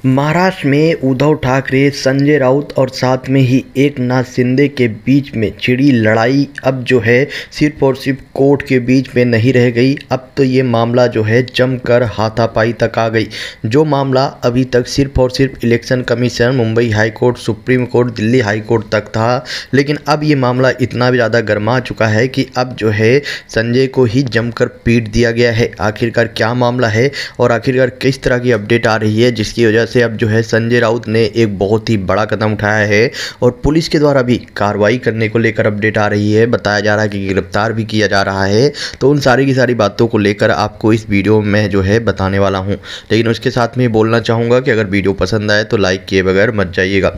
महाराष्ट्र में उद्धव ठाकरे, संजय राउत और साथ में ही एकनाथ शिंदे के बीच में छिड़ी लड़ाई अब जो है सिर्फ और सिर्फ कोर्ट के बीच में नहीं रह गई। अब तो ये मामला जो है जमकर हाथापाई तक आ गई। जो मामला अभी तक सिर्फ और सिर्फ election commission, Mumbai high court, supreme court, Delhi high court तक था, लेकिन अब ये मामला इतना ज़्यादा गर्मा चुका है कि अब जो है संजय को ही जमकर पीट दिया गया है। आखिरकार क्या मामला है और आखिरकार किस तरह की अपडेट आ रही है, जिसकी वजह से अब जो है संजय राउत ने एक बहुत ही बड़ा कदम उठाया है और पुलिस के द्वारा भी कार्रवाई करने को लेकर अपडेट आ रही है। बताया जा रहा है कि गिरफ्तार भी किया जा रहा है। तो उन सारी की सारी बातों को लेकर आपको इस वीडियो में जो है बताने वाला हूं, लेकिन उसके साथ में बोलना चाहूँगा कि अगर वीडियो पसंद आए तो लाइक किए बगैर मत जाइएगा।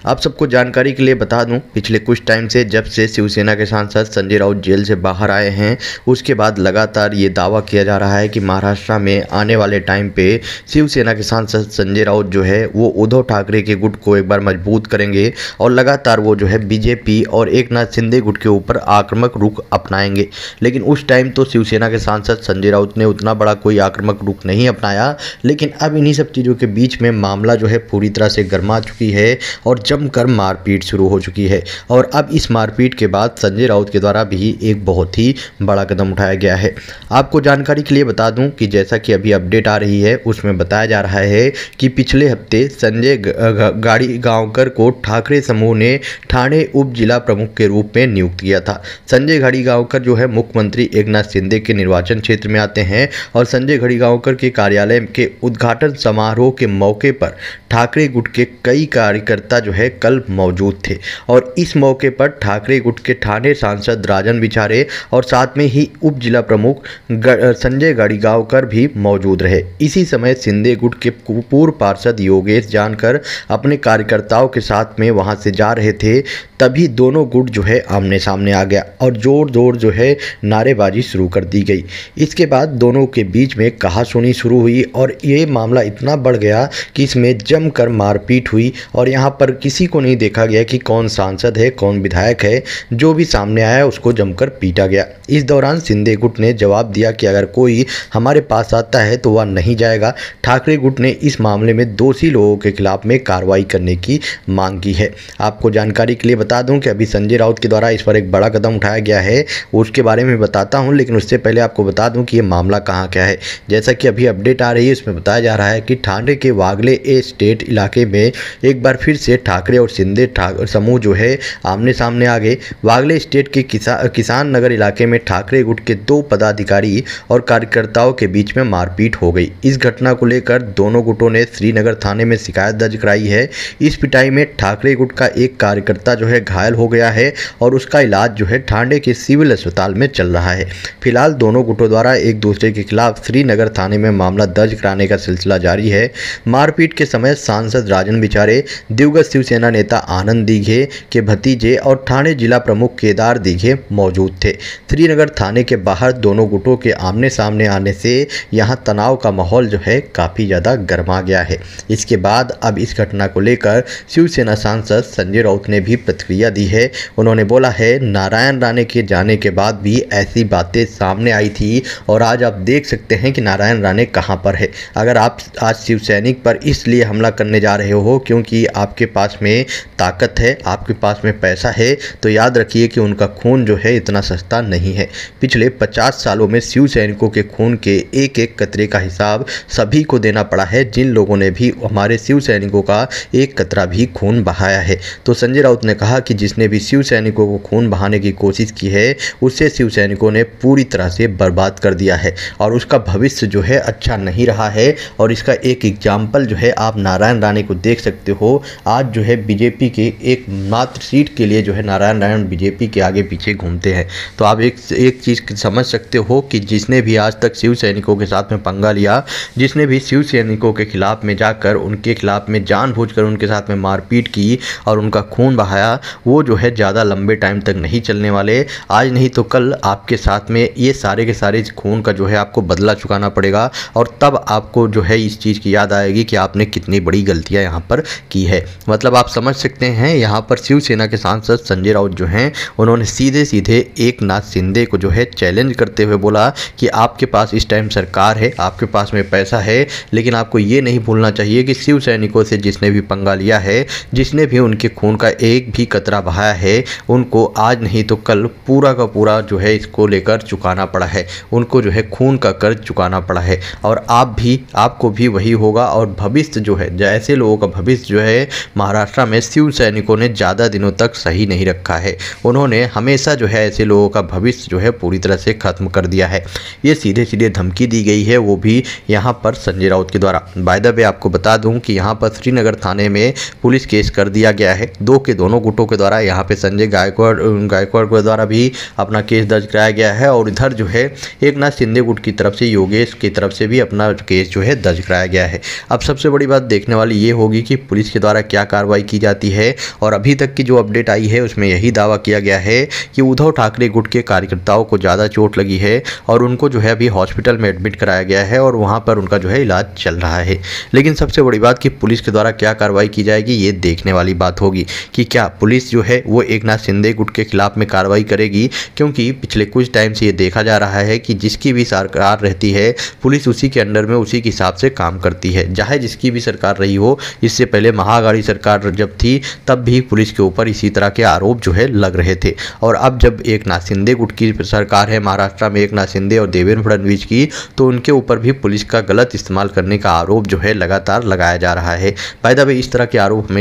आप सबको जानकारी के लिए बता दूँ, पिछले कुछ टाइम से जब से शिवसेना के सांसद संजय राउत जेल से बाहर आए हैं, उसके बाद लगातार ये दावा किया जा रहा है कि महाराष्ट्र में आने वाले टाइम पे शिवसेना के सांसद संजय राउत जो है वो उद्धव ठाकरे के गुट को एक बार मजबूत करेंगे और लगातार वो जो है बीजेपी और एकनाथ शिंदे गुट के ऊपर आक्रामक रुख अपनाएंगे। लेकिन उस टाइम तो शिवसेना के सांसद संजय राउत ने उतना बड़ा कोई आक्रामक रुख नहीं अपनाया, लेकिन अब इन्हीं सब चीज़ों के बीच में मामला जो है पूरी तरह से गर्मा चुकी है और जमकर मारपीट शुरू हो चुकी है। और अब इस मारपीट के बाद संजय राउत के द्वारा भी एक बहुत ही बड़ा कदम उठाया गया है। आपको जानकारी के लिए बता दूं कि जैसा कि अभी अपडेट आ रही है उसमें बताया जा रहा है कि पिछले हफ्ते संजय गाड़ीगांवकर को ठाकरे समूह ने ठाणे उप जिला प्रमुख के रूप में नियुक्त किया था। संजय गाड़ीगांवकर जो है मुख्यमंत्री एकनाथ शिंदे के निर्वाचन क्षेत्र में आते हैं और संजय गाड़ीगांवकर के कार्यालय के उद्घाटन समारोह के मौके पर ठाकरे गुट के कई कार्यकर्ता जो है कल मौजूद थे और इस मौके पर ठाकरे गुट के ठाणे सांसद राजन बिचारे और साथ में ही उप जिला प्रमुख संजय गाड़ीगांवकर भी मौजूद रहे। इसी समय शिंदे गुट के पूर्व पार्षद योगेश जानकर अपने कार्यकर्ताओं के साथ में वहां से जा रहे थे, तभी दोनों गुट जो है आमने सामने आ गया और जोर जो है नारेबाजी शुरू कर दी गई। इसके बाद दोनों के बीच में कहासुनी शुरू हुई और ये मामला इतना बढ़ गया कि इसमें जमकर मारपीट हुई और यहाँ पर किसी को नहीं देखा गया कि कौन सांसद है, कौन विधायक है। जो भी सामने आया उसको जमकर पीटा गया। इस दौरान शिंदे गुट ने जवाब दिया कि अगर कोई हमारे पास आता है तो वह नहीं जाएगा। ठाकरे गुट ने इस मामले में दोषी लोगों के खिलाफ में कार्रवाई करने की मांग की है। आपको जानकारी के लिए बता दूं कि अभी संजय राउत के द्वारा इस पर एक बड़ा कदम उठाया गया है, उसके बारे में बताता हूं, लेकिन उससे पहले आपको बता दूं कि ये मामला कहां क्या है। जैसा कि अभी अपडेट आ रही है उसमें बताया जा रहा है कि ठाणे के वागले एस्टेट इलाके में एक बार फिर से ठाकरे और शिंदे समूह जो है आमने सामने आ गए। वागले स्टेट के किसान नगर इलाके में ठाकरे गुट के 2 पदाधिकारी और कार्यकर्ताओं के बीच में मारपीट हो गई। इस घटना को लेकर दोनों गुटों ने श्रीनगर थाने में शिकायत दर्ज कराई है। इस पिटाई में ठाकरे गुट का एक कार्यकर्ता जो है घायल हो गया है और उसका इलाज जो है ठाणे के सिविल अस्पताल में चल रहा है। फिलहाल दोनों गुटों द्वारा एक दूसरे के खिलाफ श्रीनगर थाने में मामला दर्ज कराने का सिलसिला जारी है। मारपीट के समय सांसद राजन बिचारे, दिवंगत शिवसेना नेता आनंद दीघे के भतीजे और ठाणे जिला प्रमुख केदार दीघे मौजूद थे। श्रीनगर थाने के बाहर दोनों गुटों के आमने सामने आने से यहाँ तनाव का माहौल जो है काफ़ी ज़्यादा गर्मा गया है। इसके बाद अब इस घटना को लेकर शिवसेना सांसद संजय राउत ने भी प्रतिक्रिया दी है। उन्होंने बोला है, नारायण राणे के जाने के बाद भी ऐसी बातें सामने आई थी और आज आप देख सकते हैं कि नारायण राणे कहाँ पर है। अगर आप आज शिवसैनिक पर इसलिए हमला करने जा रहे हो क्योंकि आपके पास में ताकत है, आपके पास में पैसा है, तो याद रखिए कि उनका खून जो है इतना सस्ता नहीं है। पिछले 50 सालों में शिव सैनिकों के खून के एक एक कतरे का हिसाब सभी को देना पड़ा है, जिन लोगों ने भी हमारे शिव सैनिकों का एक कतरा भी खून बहाया है। तो संजय राउत ने कहा कि जिसने भी शिव सैनिकों को खून बहाने की कोशिश की है उसे शिव सैनिकों ने पूरी तरह से बर्बाद कर दिया है और उसका भविष्य जो है अच्छा नहीं रहा है। और इसका एक एग्जाम्पल जो है आप नारायण राणे को देख सकते हो। आज जो है बीजेपी के एक मात्र सीट के लिए जो है नारायण राणे बीजेपी के आगे पीछे घूमते हैं। तो आप एक चीज़ समझ सकते हो कि जिसने भी आज तक शिव सैनिकों के साथ में पंगा लिया, जिसने भी शिव सैनिकों के खिलाफ में जाकर उनके खिलाफ में जानबूझकर उनके साथ में मारपीट की और उनका खून बहाया, वो जो है ज़्यादा लंबे टाइम तक नहीं चलने वाले। आज नहीं तो कल आपके साथ में ये सारे के सारे खून का जो है आपको बदला चुकाना पड़ेगा और तब आपको जो है इस चीज़ की याद आएगी कि आपने कितनी बड़ी गलतियां यहाँ पर की है। मतलब आप समझ सकते हैं यहाँ पर शिवसेना के सांसद संजय राउत जो हैं उन्होंने सीधे एकनाथ शिंदे को जो है चैलेंज करते हुए बोला कि आपके पास इस टाइम सरकार है, आपके पास में पैसा है, लेकिन आपको ये नहीं भूलना चाहिए कि शिव सैनिकों से जिसने भी पंगा लिया है, जिसने भी उनके खून का एक भी कतरा बहाया है, उनको आज नहीं तो कल पूरा का पूरा जो है इसको लेकर चुकाना पड़ा है, उनको जो है खून का कर्ज चुकाना पड़ा है। और आपको भी वही होगा। और भविष्य जो है, ऐसे लोगों का भविष्य जो है महाराष्ट्र में शिव सैनिकों ने ज़्यादा दिनों तक सही नहीं रखा है। उन्होंने हमेशा जो है ऐसे लोगों का भविष्य जो है पूरी तरह से खत्म कर दिया है। ये सीधे सीधे धमकी दी गई है, वो भी यहाँ पर संजय राउत के द्वारा। बाय द वे आपको बता दूं कि यहाँ पर श्रीनगर थाने में पुलिस केस कर दिया गया है, दोनों गुटों के द्वारा। यहाँ पे संजय गायकवाड़ के द्वारा भी अपना केस दर्ज कराया गया है, और इधर जो है एकनाथ शिंदे गुट की तरफ से, योगेश की तरफ से भी अपना केस जो है दर्ज कराया गया है। अब सबसे बड़ी बात देखने वाली ये होगी कि पुलिस के द्वारा क्या कार्रवाई की जाती है। और अभी तक की जो अपडेट आई है उसमें यही दावा किया गया है कि उद्धव ठाकरे गुट के कार्यकर्ताओं को ज़्यादा चोट लगी है और उनको जो है अभी हॉस्पिटल में एडमिट कराया गया है और वहाँ पर उनका जो है इलाज चल रहा है। लेकिन सबसे बड़ी बात कि पुलिस के द्वारा क्या कार्रवाई की जाएगी, ये देखने वाली बात होगी कि क्या पुलिस जो है वो एकनाथ शिंदे गुट के खिलाफ में कार्रवाई करेगी। क्योंकि पिछले कुछ टाइम से ये देखा जा रहा है कि जिसकी भी सरकार रहती है, पुलिस उसी के अंडर में उसी के हिसाब से काम करती है, चाहे जिसकी भी सरकार रही हो। इससे पहले महाअघाड़ी सरकार जब थी तब भी पुलिस के ऊपर इसी तरह के आरोप जो है लग रहे थे। और अब जब एकनाथ शिंदे गुट की सरकार है महाराष्ट्र में, एकनाथ शिंदे और देवेंद्र फडणवीस की, तो उनके ऊपर भी पुलिस का गलत इस्तेमाल करने का आरोप जो है लगातार लगाया जा रहा है। बाय द वे इस तरह के आरोप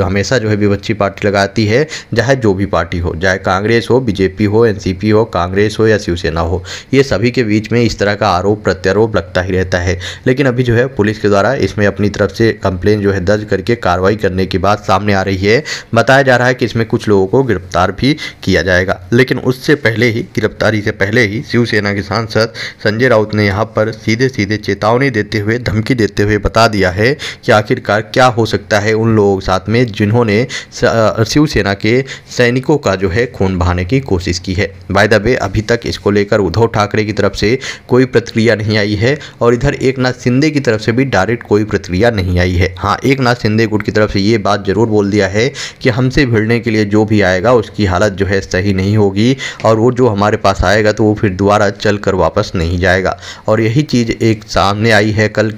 हमेशा जो है विपक्षी पार्टी लगाती है, चाहे जो भी पार्टी हो, चाहे कांग्रेस हो, बीजेपी हो, एनसीपी हो, कांग्रेस हो या शिवसेना हो, ये सभी के बीच में इस तरह का आरोप प्रत्यारोप लगता ही रहता है। लेकिन अभी जो है पुलिस के द्वारा इसमें अपनी तरफ से कंप्लेन जो है दर्ज करके कार्रवाई करने की बात सामने आ रही है। बताया जा रहा है कि इसमें कुछ लोगों को गिरफ्तार भी किया जाएगा। लेकिन उससे पहले ही, गिरफ्तारी से पहले ही, शिवसेना के सांसद संजय राउत ने यहाँ पर सीधे सीधे चेतावनी देते हुए, धमकी देते हुए बता दिया है कि आखिरकार क्या हो सकता है उन लोगों के साथ में जिन्होंने शिवसेना के सैनिकों का जो है खून बहाने की कोशिश की है। बाय द वे अभी तक इसको लेकर उद्धव ठाकरे की तरफ से कोई प्रतिक्रिया नहीं आई है और इधर एकनाथ शिंदे की तरफ से भी डायरेक्ट कोई प्रतिक्रिया नहीं आई है। हाँ, एकनाथ शिंदे गुट की तरफ से ये बात जरूर बोल दिया है कि हमसे भिड़ने के लिए जो भी आएगा उसकी हालत जो है सही नहीं होगी और वो जो हमारे पास आएगा तो वो फिर दोबारा चल कर वापस नहीं जाएगा। और यही चीज़ एक सामने आई है कल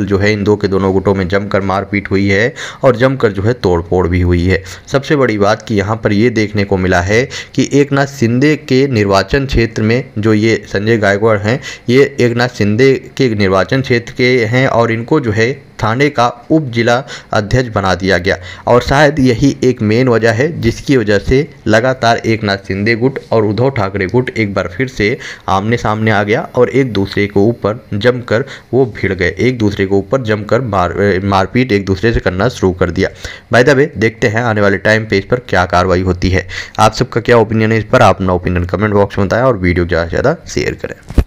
जो है इन दोनों गुटों में जमकर मारपीट हुई है और जमकर जो है तोड़फोड़ भी हुई है। सबसे बड़ी बात कि यहाँ पर ये देखने को मिला है कि एकनाथ शिंदे के निर्वाचन क्षेत्र में जो ये संजय गायकवाड़ हैं, ये एकनाथ शिंदे के निर्वाचन क्षेत्र के हैं और इनको जो है थाने का उप जिला अध्यक्ष बना दिया गया। और शायद यही एक मेन वजह है जिसकी वजह से लगातार एकनाथ शिंदे गुट और उद्धव ठाकरे गुट एक बार फिर से आमने सामने आ गया और एक दूसरे के ऊपर जमकर वो भिड़ गए, एक दूसरे के ऊपर जमकर मारपीट एक दूसरे से करना शुरू कर दिया। बाय द वे देखते हैं आने वाले टाइम पे इस पर क्या कार्रवाई होती है। आप सबका क्या ओपिनियन है इस पर? आप अपना ओपिनियन कमेंट बॉक्स में बताएं और वीडियो ज़्यादा से ज़्यादा शेयर करें।